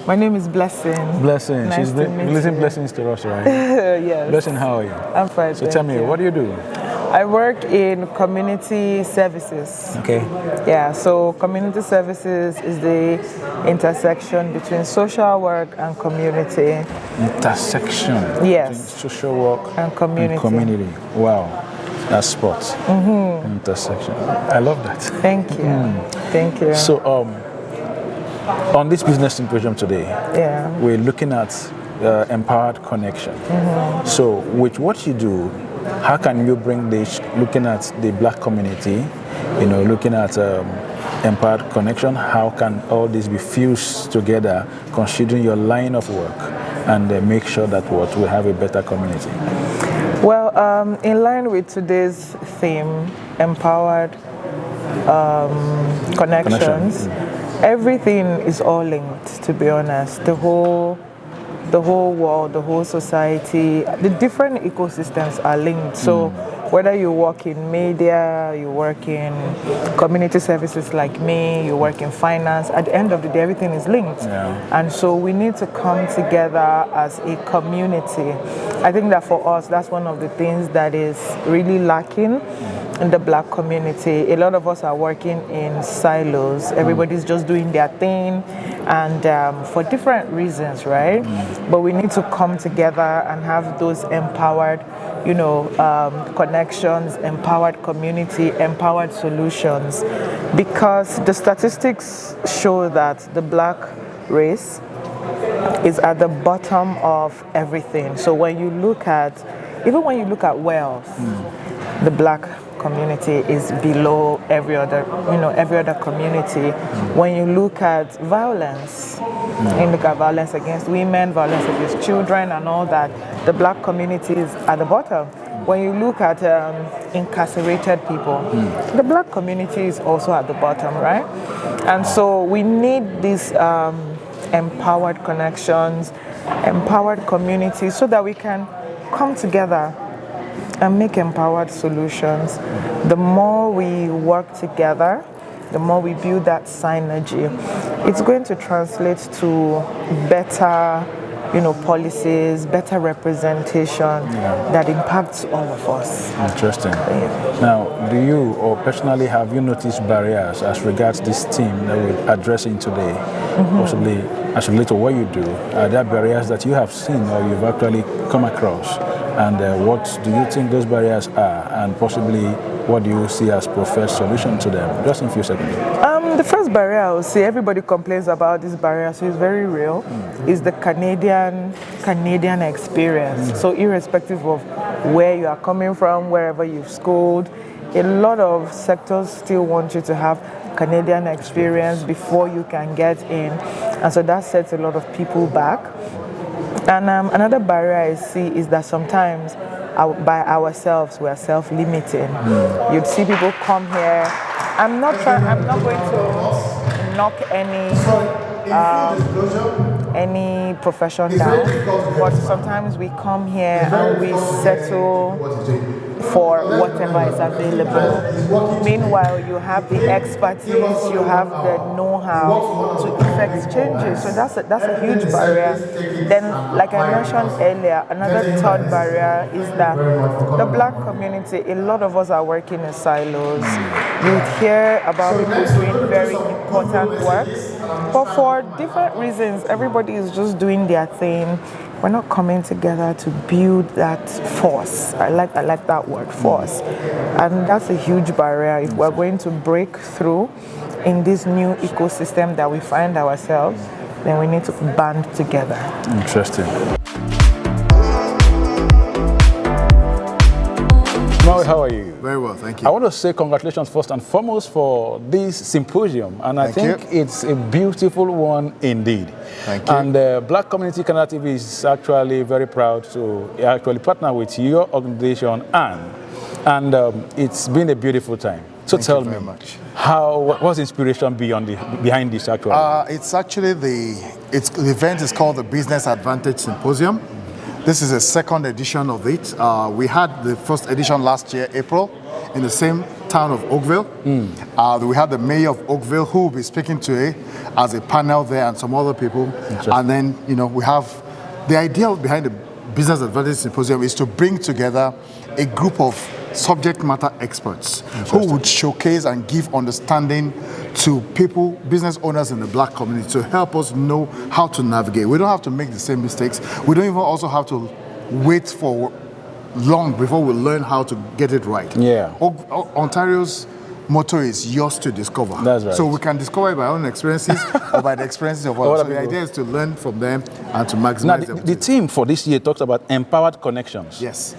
My name is Blessing. Blessing. Nice She's to meet releasing you. blessings to us, right? Yes. Blessing, how are you? I'm fine. So tell me, what do you do? I work in community services. Okay. Yeah, so community services is the intersection between social work and community. Intersection. Yes. Between social work And community. Wow. That's spot. Intersection. I love that. Thank you. Thank you. So, on this business symposium today, we're looking at empowered connection. So, with what you do, how can you bring this, looking at the Black community, looking at empowered connection, how can all this be fused together, considering your line of work, and make sure that we have a better community? Well, in line with today's theme, empowered connections, everything is all linked, to be honest. The whole world, the whole society, the different ecosystems are linked. So whether you work in media, you work in community services like me, you work in finance, at the end of the day, everything is linked. And so we need to come together as a community. I think that for us, that's one of the things that is really lacking in the Black community. A lot of us are working in silos. Everybody's just doing their thing, and for different reasons, right? But we need to come together and have those empowered, connections, empowered community, empowered solutions, because the statistics show that the Black race is at the bottom of everything. So when you look at wealth, the Black community is below every other community. When you look at violence, you look at violence against women, violence against children, and all that, the Black community is at the bottom. When you look at incarcerated people, the Black community is also at the bottom, right? And so we need these empowered connections, empowered communities, so that we can come together and make empowered solutions. The more we work together, the more we build that synergy, it's going to translate to better, policies, better representation that impacts all of us. Interesting. Now, do you or personally have you noticed barriers as regards this theme that we're addressing today, possibly as related to what you do? Are there barriers that you have seen or you've actually come across? And what do you think those barriers are? And possibly, what do you see as preferred solution to them? Just in a few seconds. The first barrier I would say, everybody complains about this barrier, so it's very real, is the Canadian experience. So irrespective of where you are coming from, wherever you've schooled, a lot of sectors still want you to have Canadian experience before you can get in. And so that sets a lot of people back. And another barrier I see is that sometimes by ourselves we are self-limiting. You'd see people come here. I'm not going to knock any profession down, but sometimes we come here and we settle for whatever is available. Meanwhile, you have the expertise, you have the know-how to effect changes. So that's a huge barrier. Then, like I mentioned earlier, another third barrier is that the Black community, a lot of us are working in silos. You hear about people doing very important work, but for different reasons, everybody is just doing their thing. We're not coming together to build that force. I like that word, force. And that's a huge barrier. If we're going to break through in this new ecosystem that we find ourselves, then we need to band together. Interesting. Maui, how are you? Very well, thank you. I want to say congratulations first and foremost for this symposium, and I think it's a beautiful one indeed. Thank you. And Black Community Canada TV is actually very proud to actually partner with your organization, and it's been a beautiful time. So tell me, what's the inspiration behind this actually? It's actually the event is called the Business Advantage Symposium. This is a second edition of it. We had the first edition last year, April, in the same town of Oakville. We have the mayor of Oakville who will be speaking today as a panel there, and some other people. And then, we have the idea behind the Business Advantage Symposium is to bring together a group of subject matter experts who would showcase and give understanding to people, business owners in the Black community, to help us know how to navigate. We don't have to make the same mistakes. We don't even also have to wait for long before we learn how to get it right. Yeah. Ontario's motto is yours to discover. That's right. So we can discover it by our own experiences or by the experiences of others. So the idea is to learn from them and to maximize the theme for this year talks about empowered connections. Yes.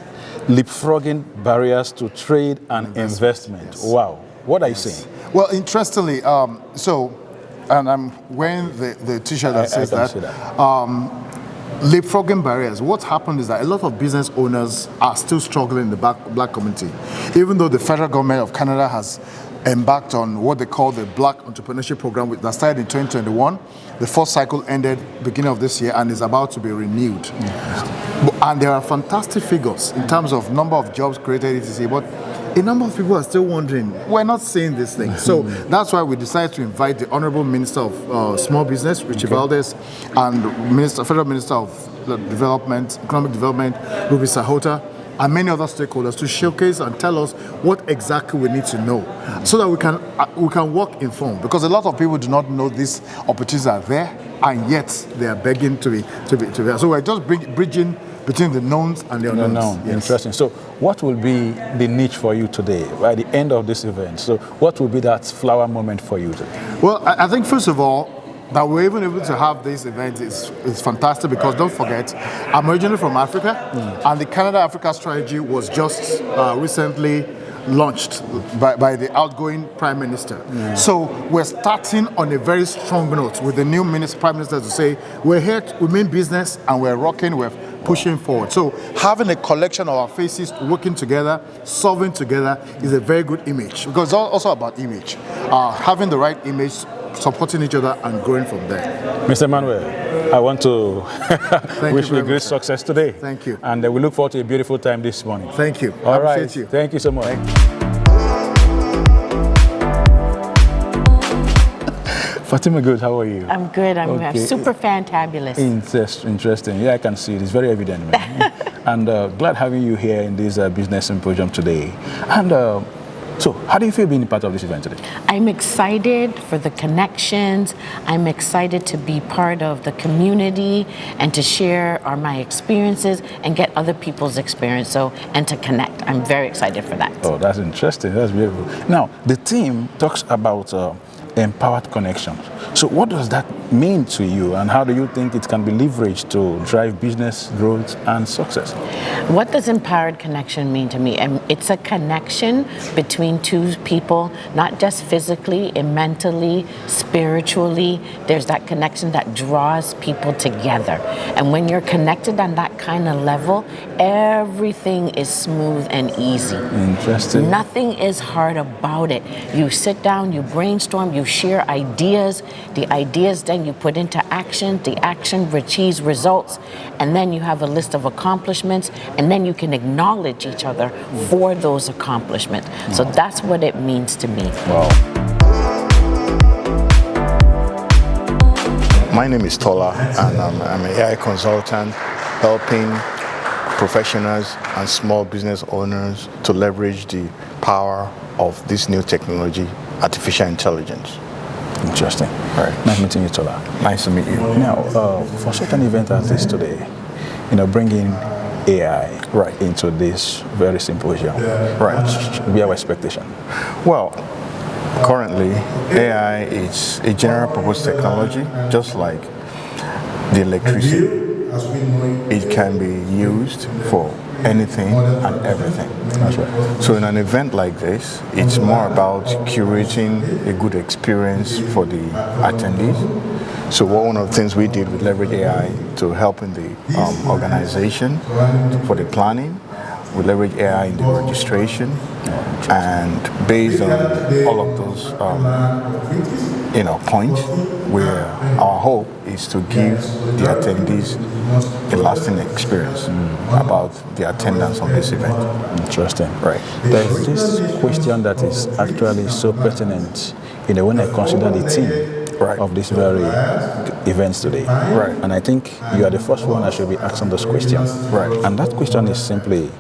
Leapfrogging barriers to trade and investment. Yes. Wow. What are you saying? Well, interestingly, and I'm wearing the t-shirt that says that. Leapfrogging barriers. What's happened is that a lot of business owners are still struggling in the Black community. Even though the federal government of Canada has embarked on what they call the Black Entrepreneurship Program that started in 2021. The first cycle ended beginning of this year and is about to be renewed. And there are fantastic figures in terms of number of jobs created, etc. But a number of people are still wondering, we're not seeing this thing. So that's why we decided to invite the Honorable Minister of Small Business, Richie Valdez, and Federal Minister of Development, Economic Development, Ruby Sahota, and many other stakeholders to showcase and tell us what exactly we need to know so that we can work informed. Because a lot of people do not know these opportunities are there, and yet they are begging to be there. So we're just bridging between the knowns and the unknowns. Yes. Interesting. So what will be the niche for you today, by the end of this event? So what will be that flower moment for you today? Well, I think first of all, that we're even able to have this event is fantastic, because don't forget, I'm originally from Africa, and the Canada-Africa strategy was just recently launched by the outgoing Prime Minister. So we're starting on a very strong note with the new Prime Minister to say, we're here, we mean business, and we're rocking, we're pushing forward. So having a collection of our faces working together, solving together is a very good image, because it's also about image. Having the right image, supporting each other and growing from there. Mr. Manuel, I want to wish you great success today. Thank you. And we look forward to a beautiful time this morning. Thank you. All right. Appreciate you. Thank you so much. Fatima, good. How are you? I'm good. I'm super fantabulous. Interesting. Yeah, I can see it. It's very evident. And glad having you here in this business symposium today. And so, how do you feel being part of this event today? I'm excited for the connections. I'm excited to be part of the community and to share my experiences and get other people's experience. And to connect. I'm very excited for that. Oh, that's interesting. That's beautiful. Now, the theme talks about empowered connections. So what does that mean to you, and how do you think it can be leveraged to drive business growth and success? What does empowered connection mean to me? It's a connection between two people, not just physically and mentally, spiritually. There's that connection that draws people together. And when you're connected on that kind of level, everything is smooth and easy. Interesting. Nothing is hard about it. You sit down, you brainstorm, you share ideas. The ideas then you put into action. The action achieves results. And then you have a list of accomplishments. And then you can acknowledge each other for those accomplishments. So that's what it means to me. Wow. My name is Tola, and I'm an AI consultant helping professionals and small business owners to leverage the power of this new technology, artificial intelligence. Interesting. All right. Nice meeting you, Tola. Nice to meet you. Now, for such an event as this today, bringing AI into this very symposium, what be our expectation? Well, currently, AI is a general purpose technology, just like the electricity. It can be used for anything and everything. That's right. So in an event like this, it's more about curating a good experience for the attendees. So one of the things we did with Leverage AI to help in the organization for the planning, we leverage AI in the registration, and based on all of those point where our hope is to give the attendees a lasting experience about the attendance of this event. Interesting. Right. There's this question that is actually so pertinent, when I consider the theme of this very events today. Right. And I think you are the first one I should be asking those questions. Right. And that question is simply,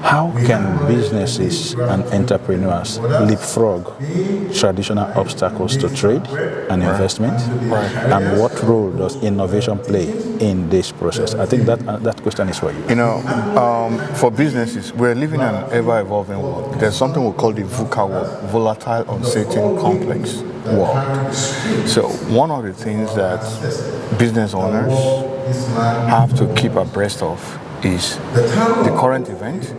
how can businesses and entrepreneurs leapfrog traditional obstacles to trade and investment? Right. And what role does innovation play in this process? I think that question is for you. For businesses, we're living in an ever-evolving world. There's something we call the VUCA world, volatile, uncertain, complex world. So one of the things that business owners have to keep abreast of is the current event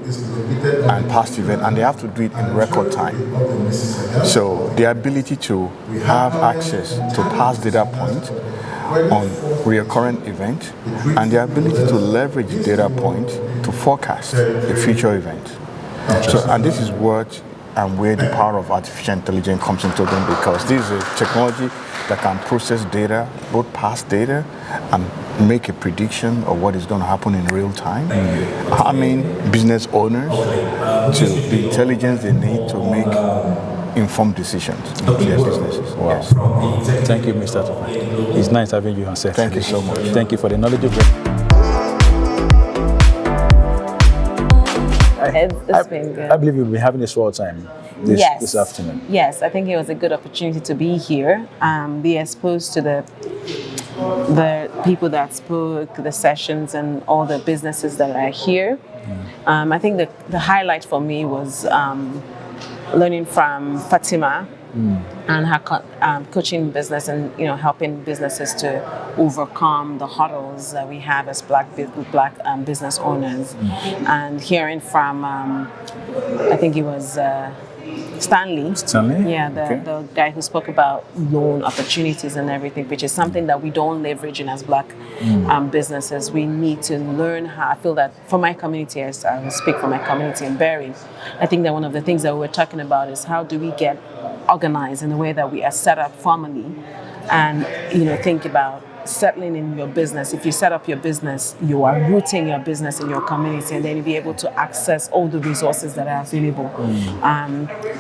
and past event, and they have to do it in record time. So the ability to have access to past data point on recurrent event and the ability to leverage data point to forecast a future event. So, and this is what and where the power of artificial intelligence comes into them, because this is a technology that can process data, both past data, and make a prediction of what is going to happen in real time. Harming business owners to the intelligence they need to make informed decisions in their businesses. Wow. Yes. Thank you, Mr. Topa. It's nice having you on set. Thank you so much. Thank you for the knowledge of It's been good. I believe you'll be having a swell time this afternoon. Yes, I think it was a good opportunity to be here, be exposed to the people that spoke, the sessions, and all the businesses that are here. I think the highlight for me was learning from Fatima and her coaching business, and helping businesses to overcome the hurdles that we have as black business owners, and hearing from I think it was Stanley. Yeah, the guy who spoke about loan opportunities and everything, which is something that we don't leverage in as black businesses. We need to learn how. I feel that for my community, as I will speak for my community in Barrie, I think that one of the things that we were talking about is how do we get organized in the way that we are set up formally, and think about settling in your business. If you set up your business, you are rooting your business in your community, and then you'll be able to access all the resources that are available.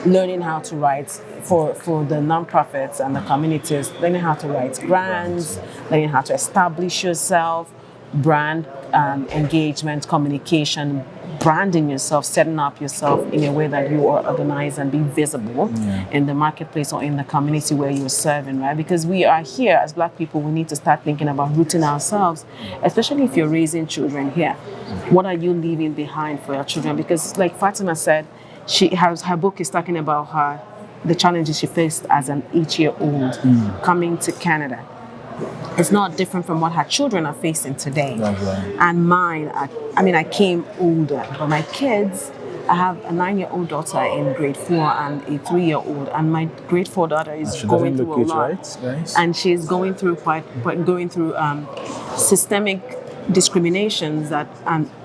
Learning how to write for the nonprofits and the communities, learning how to write grants, learning how to establish yourself, brand engagement, communication, branding yourself, setting up yourself in a way that you are organized and be visible in the marketplace or in the community where you're serving, right? Because we are here as black people, we need to start thinking about rooting ourselves, especially if you're raising children here. What are you leaving behind for your children? Because like Fatima said, her book is talking about the challenges she faced as an 8-year-old coming to Canada. It's not different from what her children are facing today. Right. And mine, I came older, but my kids, I have a 9-year-old daughter in grade 4 and a 3-year-old, and my grade 4 daughter is going through a lot. Right, guys? And she's going through systemic discriminations that,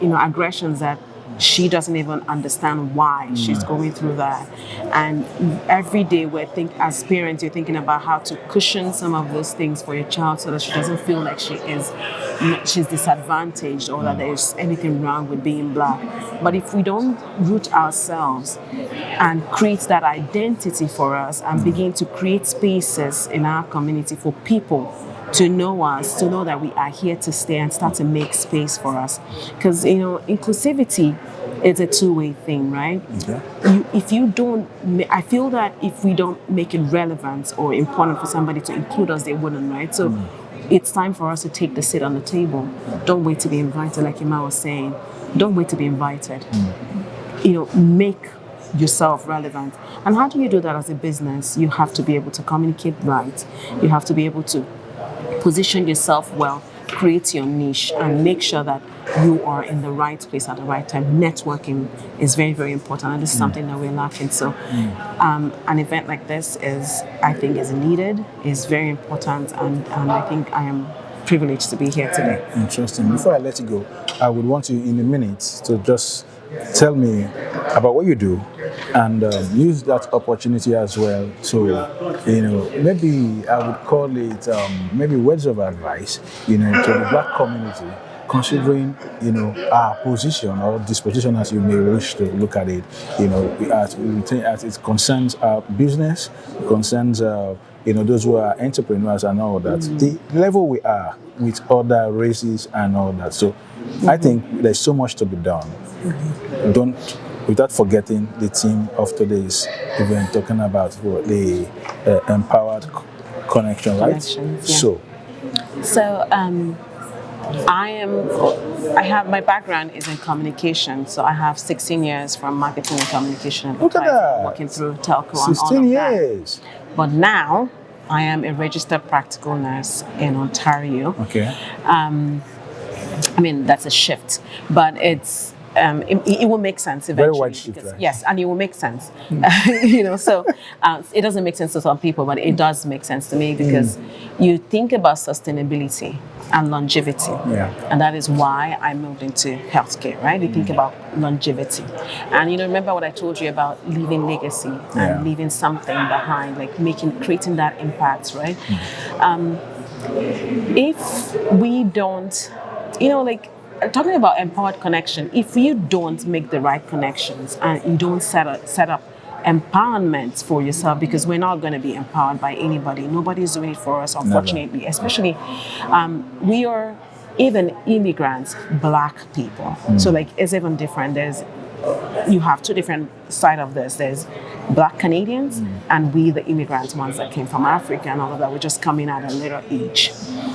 aggressions that she doesn't even understand why she's going through that. And every day as parents, you're thinking about how to cushion some of those things for your child so that she doesn't feel like she's disadvantaged or that there's anything wrong with being black. But if we don't root ourselves and create that identity for us and begin to create spaces in our community for people to know us, to know that we are here to stay and start to make space for us. Because, inclusivity is a two-way thing, right? I feel that if we don't make it relevant or important for somebody to include us, they wouldn't, right? So it's time for us to take the seat on the table. Don't wait to be invited, like Ima was saying. Don't wait to be invited. Make yourself relevant. And how do you do that as a business? You have to be able to communicate right. You have to be able to position yourself well, create your niche, and make sure that you are in the right place at the right time. Networking is very, very important, and this is something that we're lacking. So an event like this is needed, is very important, and I think I am privileged to be here today. Interesting. Before I let you go, I would want you in a minute to just tell me about what you do, and use that opportunity as well to, maybe I would call it maybe words of advice, to the Black community, considering, our position or disposition, as you may wish to look at it, as it concerns our business, concerns, those who are entrepreneurs and all that, the level we are with other races and all that. So I think there's so much to be done. Without forgetting the theme of today's event, talking about the empowered connection, right? Connections, yeah. So my background is in communication, so I have 16 years from marketing and communication and advertising, working through telco and all of 16 years. That. But now I am a registered practical nurse in Ontario. Okay. That's a shift, but it will make sense eventually. Very wide shift, right? Yes, and it will make sense. So it doesn't make sense to some people, but it does make sense to me because you think about sustainability and longevity. Yeah. And that is why I moved into healthcare, right? You think about longevity. And remember what I told you about leaving legacy and leaving something behind, like creating that impact, right? If we don't, talking about empowered connection, if you don't make the right connections and you don't set up empowerment for yourself, because we're not going to be empowered by anybody. Nobody's doing it for us, unfortunately. Never. Especially, we are even immigrants, Black people. So it's even different. You have two different sides of this. There's Black Canadians and we, the immigrants, ones that came from Africa and all of that. We're just coming at a later age.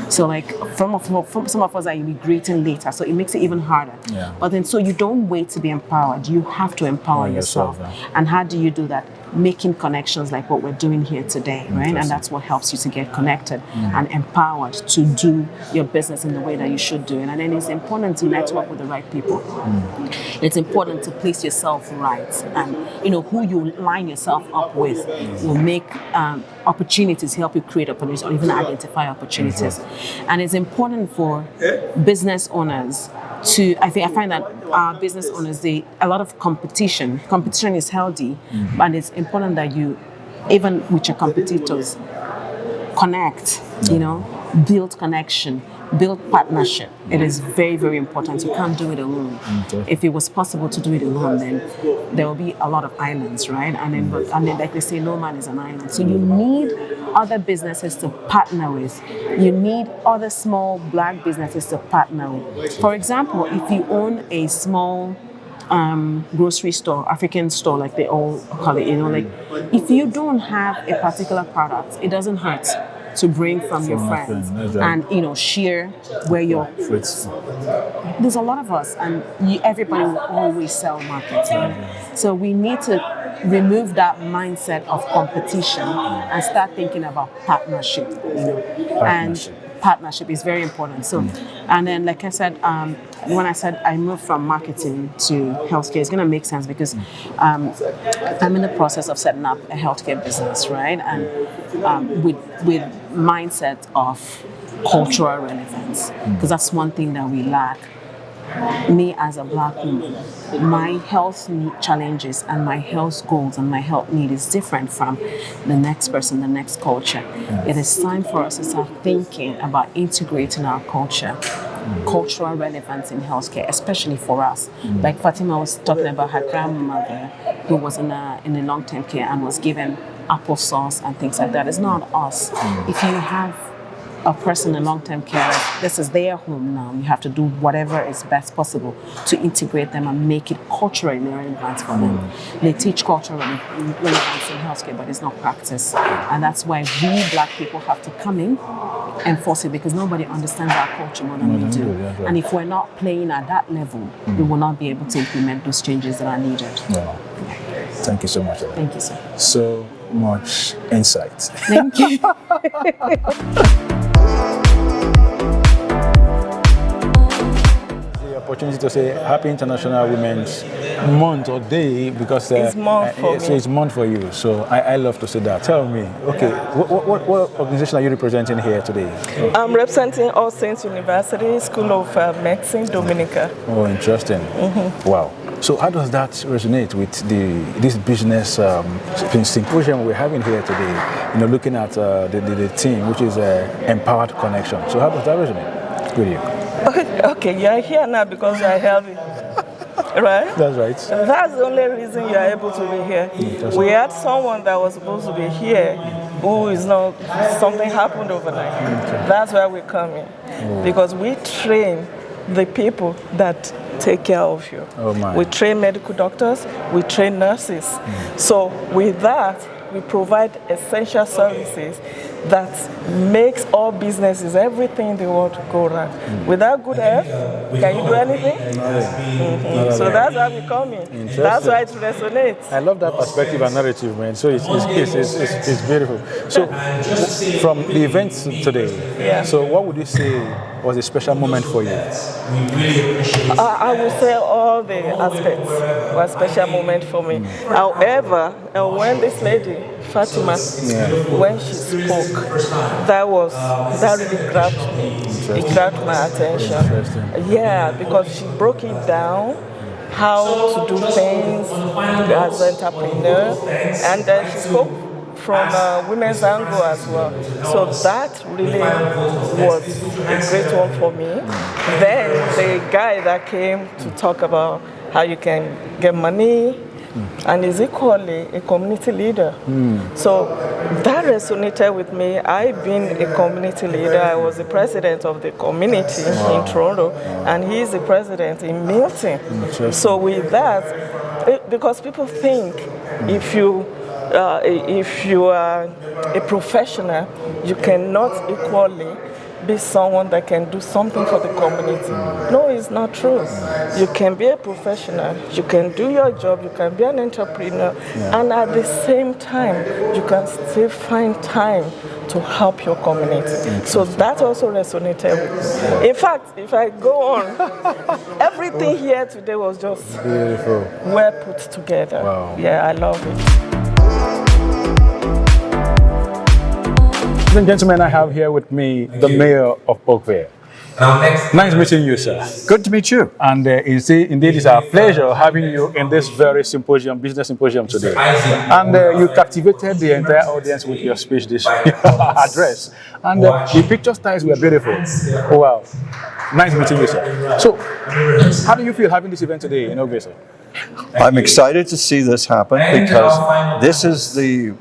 So from some of us are immigrating later, so it makes it even harder. Yeah. But then, so you don't wait to be empowered. You have to empower yourself. And how do you do that? Making connections like what we're doing here today, right? And that's what helps you to get connected and empowered to do your business in the way that you should do it. And then it's important to network with the right people. It's important to place yourself right, and who you line yourself up with will make opportunities, help you create opportunities or even identify opportunities. And it's important for business owners to, I find that our business owners, a lot of competition is healthy, and it's important that you, even with your competitors, connect, build connection, build partnership. It is very, very important. You can't do it alone. If it was possible to do it alone, then there will be a lot of islands, right? And then like they say, no man is an island. So you need other businesses to partner with. You need other small Black businesses to partner with. For example, if you own a small grocery store, African store, like they all call it, if you don't have a particular product, it doesn't hurt to bring from your friends and share where you're. There's a lot of us, and everybody will always sell marketing. So we need to remove that mindset of competition and start thinking about partnership. And partnership is very important. So, and then like I said, when I said I moved from marketing to healthcare, it's going to make sense because I'm in the process of setting up a healthcare business, right? And with mindset of cultural relevance, because that's one thing that we lack. Me as a Black woman, my health challenges and my health goals and my health need is different from the next person, the next culture. It is time for us to start thinking about integrating our culture, cultural relevance in healthcare, especially for us. Like Fatima was talking about her grandmother who was in a long-term care and was given applesauce and things like that. It's not us. If you have a person in long-term care, this is their home now. You have to do whatever is best possible to integrate them and make it culturally relevant for them. They teach cultural relevance in healthcare, but it's not practiced. And that's why we Black people have to come in and enforce it, because nobody understands our culture more than we do. And if we're not playing at that level, we will not be able to implement those changes that are needed. Thank you so much. Thank you, sir. So much insight. Thank you. Opportunity to say Happy International Women's Month or Day, because it's month for me. So it's month for you. So I love to say that. Tell me, okay, what organization are you representing here today? I'm representing All Saints University School of Medicine, Dominica. Oh, interesting. Wow. So how does that resonate with this business symposium we're having here today? You know, looking at the theme, which is empowered connection. So how does that resonate with you? Okay, you're here now because you're healthy, right? That's right. That's the only reason you're able to be here. We had someone that was supposed to be here who is not, something happened overnight. That's why we come in, because we train the people that take care of you. Oh my. We train medical doctors, we train nurses. So with that, we provide essential services that makes all businesses, everything in the world go round. Without good health, can you do anything? So that's how we come in. That's why it resonates. I love that perspective and narrative, man. So it's beautiful. So from the events today, so what would you say was a special moment for you? I would say all the aspects were a special moment for me. However, when this lady, Fatima, when she spoke, that really grabbed me. It grabbed my attention. Yeah, because she broke it down, how to do things as an entrepreneur, and then she spoke from women's angle as well. So that really was a great one for me. Then the guy that came to talk about how you can get money and is equally a community leader. So that resonated with me. I've been a community leader. I was the president of the community in Toronto, and he's the president in Milton. So with that, because people think if you are a professional, you cannot equally be someone that can do something for the community. No, it's not true. You can be a professional, you can do your job, you can be an entrepreneur, and at the same time, you can still find time to help your community. So that also resonated with me. In fact, if I go on, everything here today was just beautiful, well put together. Wow. Yeah, I love it. Ladies and gentlemen, I have here with me the mayor of Oakville. Nice meeting you, sir. Good to meet you. And indeed, it's our pleasure having you in this very symposium, business symposium today. And you captivated the entire audience with your speech, this address. And the picture styles were beautiful. Oh, wow. Nice meeting you, sir. So, how do you feel having this event today in Oakville, sir? I'm excited to see this happen because this is the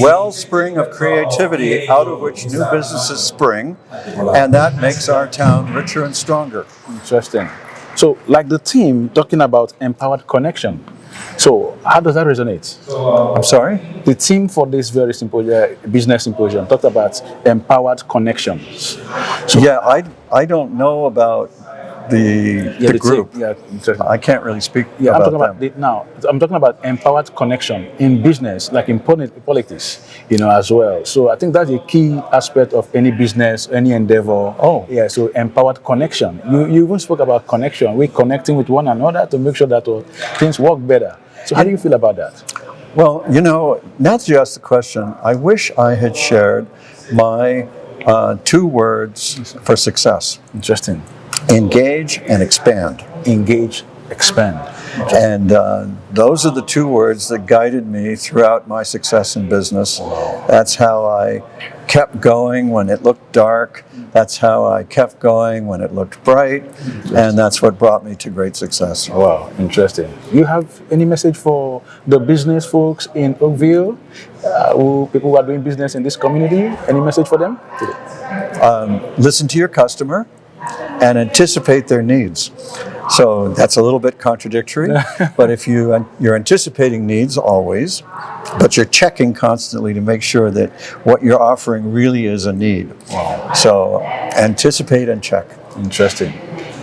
wellspring of creativity out of which new businesses spring, and that makes our town richer and stronger. Interesting. So, like the team talking about empowered connection. So, how does that resonate? I'm sorry? The team for this very business symposium talked about empowered connections. So, yeah, I don't know about the group. I can't really speak about them. I'm talking about empowered connection in business, like in politics, as well. So I think that's a key aspect of any business, any endeavor. Oh, yeah. So empowered connection. You even spoke about connection. We're connecting with one another to make sure that things work better. So how do you feel about that? Well, now that you asked the question, I wish I had shared my 2 words for success. Interesting. Engage and expand. Engage, expand. And those are the 2 words that guided me throughout my success in business. That's how I kept going when it looked dark. That's how I kept going when it looked bright. And that's what brought me to great success. Wow, interesting. You have any message for the business folks in Oakville, people who are doing business in this community? Any message for them today? Listen to your customer and anticipate their needs. So that's a little bit contradictory, but if you're anticipating needs always, but you're checking constantly to make sure that what you're offering really is a need. Wow. So anticipate and check. Interesting.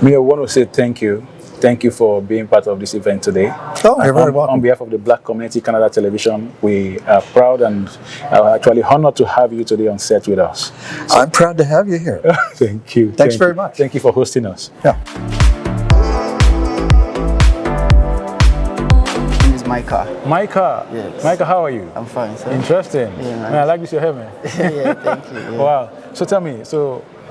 Me, I want to say thank you. Thank you for being part of this event today. Oh, you're very welcome. On behalf of the Black Community Canada Television, we are proud and actually honored to have you today on set with us. So, I'm proud to have you here. Thank you. Thanks very much. Thank you for hosting us. Yeah. My name is Micah. Micah. Yes. Micah, how are you? I'm fine, sir. Interesting. Yeah, man, I like this your hair, man. Yeah, thank you. Yeah. Wow. So tell me,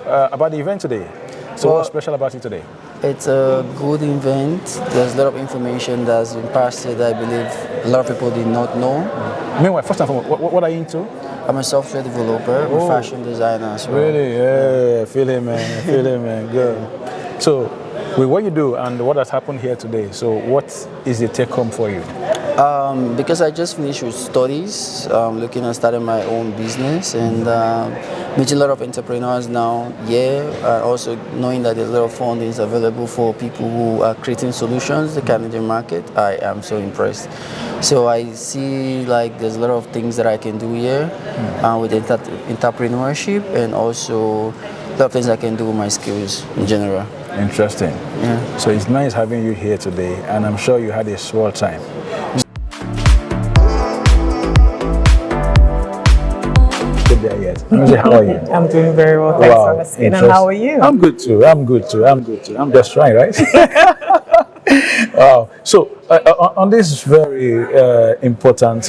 about the event today. So what's special about it today? It's a good event. There's a lot of information that's been passed that I believe a lot of people did not know. Meanwhile, first and foremost, what are you into? I'm a software developer, I'm a fashion designer as well. Really? Yeah, feel him, man. Feel him, man. Good. So, with what you do and what has happened here today, so what is the take home for you? Because I just finished with studies, looking at starting my own business and meeting a lot of entrepreneurs now, also knowing that there's a lot of funding available for people who are creating solutions in the Canadian market. I am so impressed. So I see like there's a lot of things that I can do here with entrepreneurship, and also a lot of things I can do with my skills in general. Interesting. Yeah. So it's nice having you here today, and I'm sure you had a swell time. There yet. How are you? I'm doing very well, thanks for asking. And how are you? I'm good too. I'm I'm just trying, right? Wow. So on this very important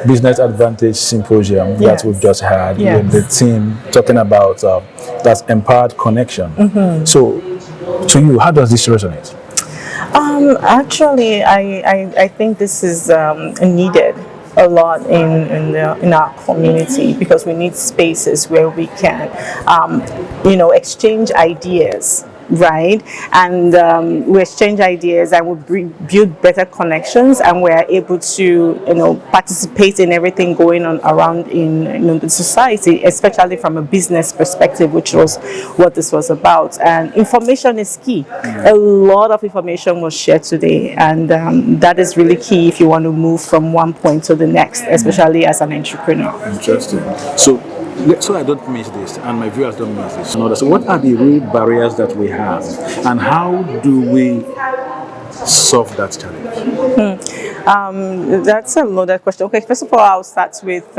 business advantage symposium that we've just had with the team talking about that's empowered connection. So to you, how does this resonate? Actually, I think this is needed a lot in our community, because we need spaces where we can exchange ideas, right? And we exchange ideas and we build better connections, and we're able to participate in everything going on around in the society, especially from a business perspective, which was what this was about. And information is key. A lot of information was shared today, and that is really key if you want to move from one point to the next, especially as an entrepreneur. Interesting. So I don't miss this, and my viewers don't miss this. So what are the real barriers that we have, and how do we solve that challenge? That's a loaded question. Okay, first of all, I'll start with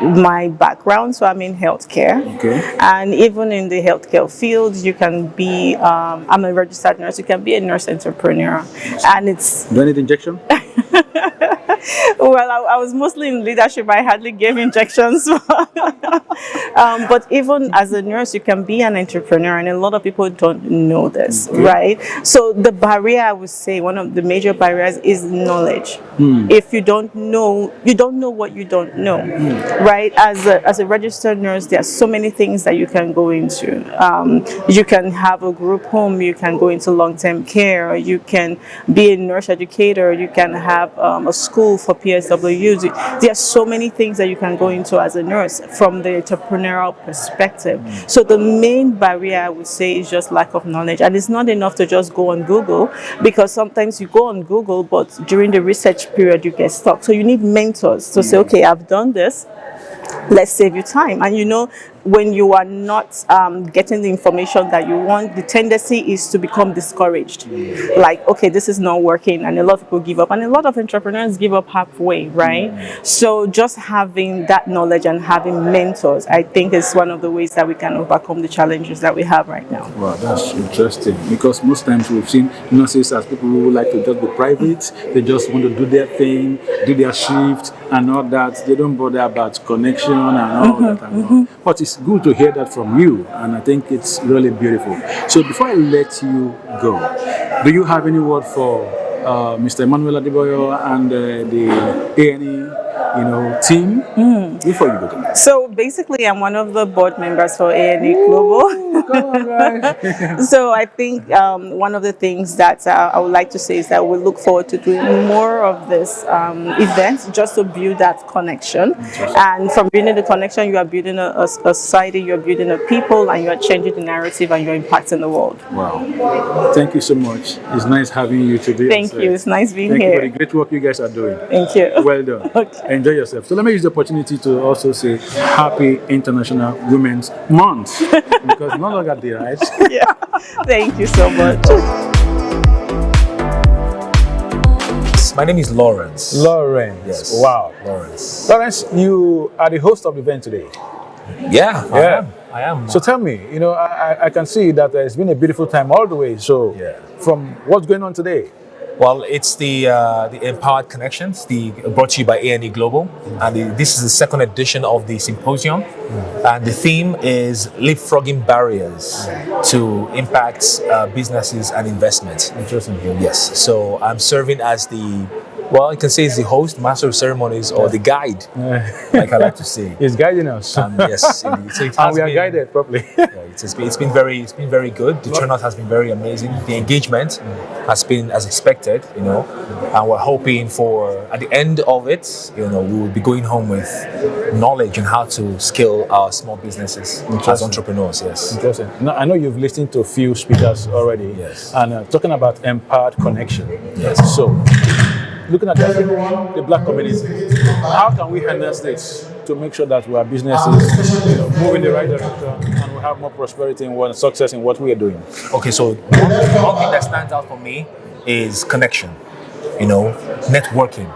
my background. So I'm in healthcare, and even in the healthcare field, you can be, I'm a registered nurse, you can be a nurse entrepreneur. And it's... Do I need injection? Well, I was mostly in leadership. I hardly gave injections. But even as a nurse, you can be an entrepreneur, and a lot of people don't know this, right? So the barrier, I would say, one of the major barriers is knowledge. If you don't know what you don't know, right? As a registered nurse, there are so many things that you can go into. You can have a group home, you can go into long-term care, you can be a nurse educator, you can have a school for PSWs. There are so many things that you can go into as a nurse from the entrepreneurial perspective. So the main barrier, I would say, is just lack of knowledge. And it's not enough to just go on Google, because sometimes you go on Google, but during the research period, you get stuck. So you need mentors to say, okay, I've done this. Let's save you time. And when you are not getting the information that you want, the tendency is to become discouraged. Like, okay, this is not working, and a lot of people give up, and a lot of entrepreneurs give up halfway, right? So just having that knowledge and having mentors, I think, is one of the ways that we can overcome the challenges that we have right now. Wow, that's interesting, because most times we've seen nurses as people who like to just be private. They just want to do their thing, do their shift and all that. They don't bother about connection and all that and all. But it's good to hear that from you, and I think it's really beautiful. So before I let you go, do you have any word for Mr. Emmanuel Adebayo and the A&E team before you go to that? So basically, I'm one of the board members for A&E Global. Come on, guys. So I think one of the things that I would like to say is that we look forward to doing more of this events, just to build that connection. And from building the connection, you are building a society, you are building a people, and you are changing the narrative, and you're impacting the world. Wow. Thank you so much. It's nice having you today. Thank you. It's nice being here. Thank you for the great work you guys are doing. Thank you. Well done. Okay. Enjoy yourself. So let me use the opportunity to also say Happy International Women's Month, because no longer there, right? Yeah. Thank you so much. My name is Lawrence. Lawrence. Yes. Wow. Lawrence. Lawrence, you are the host of the event today. Yeah. I am. So tell me, I can see that there's been a beautiful time all the way. So from what's going on today? Well, it's the Empowered Connections, brought to you by A&E Global, and this is the second edition of the Symposium, and the theme is leapfrogging barriers to impact businesses and investment. Interesting. Yes, so I'm serving as you can say it's the host, master of ceremonies, or the guide, like I like to say. He's guiding us. Yes, indeed. So and we are guided properly. It's been very good. The turnout has been very amazing. The engagement has been as expected, and we're hoping for at the end of it, we will be going home with knowledge on how to scale our small businesses as entrepreneurs. Yes. Interesting. Now, I know you've listened to a few speakers already. Yes. And talking about empowered connection. Yes. So, looking at the Black community, how can we harness this to make sure that our businesses move in the right direction and we have more prosperity and success in what we are doing? Okay, so one thing that stands out for me is connection, networking,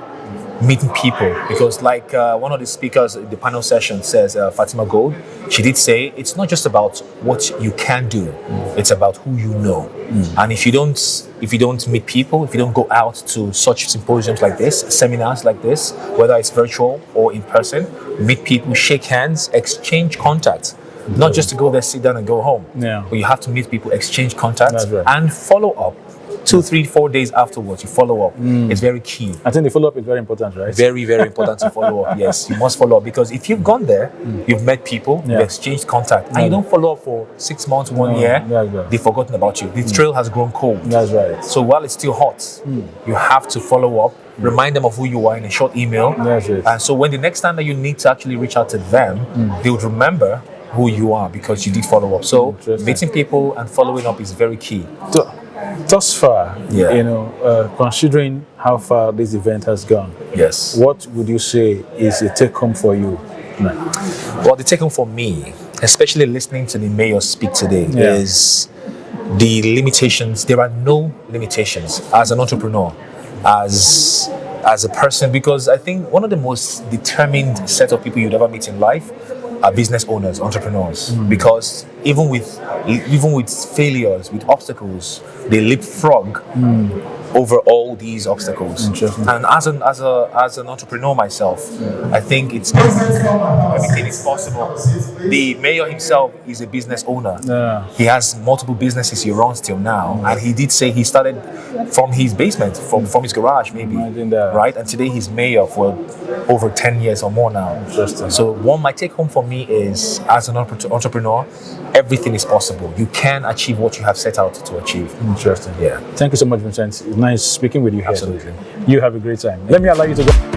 meeting people. Because like one of the speakers in the panel session says, Fatima Gold, she did say it's not just about what you can do, it's about who you know. And if you don't meet people, if you don't go out to such symposiums like this, seminars like this, whether it's virtual or in person, meet people, shake hands, exchange contacts. Not just to go there, sit down and go home. Yeah. But you have to meet people, exchange contacts, That's right. and follow up. 2, 3, 4 days afterwards, you follow up. It's very key. I think the follow-up is very important, right? Very, very important to follow up. Yes, you must follow up, because if you've gone there, you've met people, you've exchanged contact, and you don't follow up for 6 months, 1 year, right. they've forgotten about you. The trail has grown cold. That's right. So while it's still hot, you have to follow up, remind them of who you are in a short email. That's it. And so when the next time that you need to actually reach out to them, they would remember who you are because you did follow up. So meeting people and following up is very key. So, thus far, considering how far this event has gone, yes, what would you say is a take home for you? Well, the take home for me, especially listening to the mayor speak today, is the limitations. There are no limitations as an entrepreneur, as a person, because I think one of the most determined set of people you'd ever meet in life are business owners, entrepreneurs, because even with failures, with obstacles, they leapfrog over all these obstacles. And as an entrepreneur myself, I think it's everything is possible. The mayor himself is a business owner. He has multiple businesses he runs till now, and he did say he started from his basement, from his garage maybe, right? And today he's mayor for over 10 years or more now. So my take home for me is, as an entrepreneur, everything is possible. You can achieve what you have set out to achieve. Interesting. Yeah. Thank you so much, Vincent. It's nice speaking with you here. Absolutely. You have a great time. Let me allow you to go.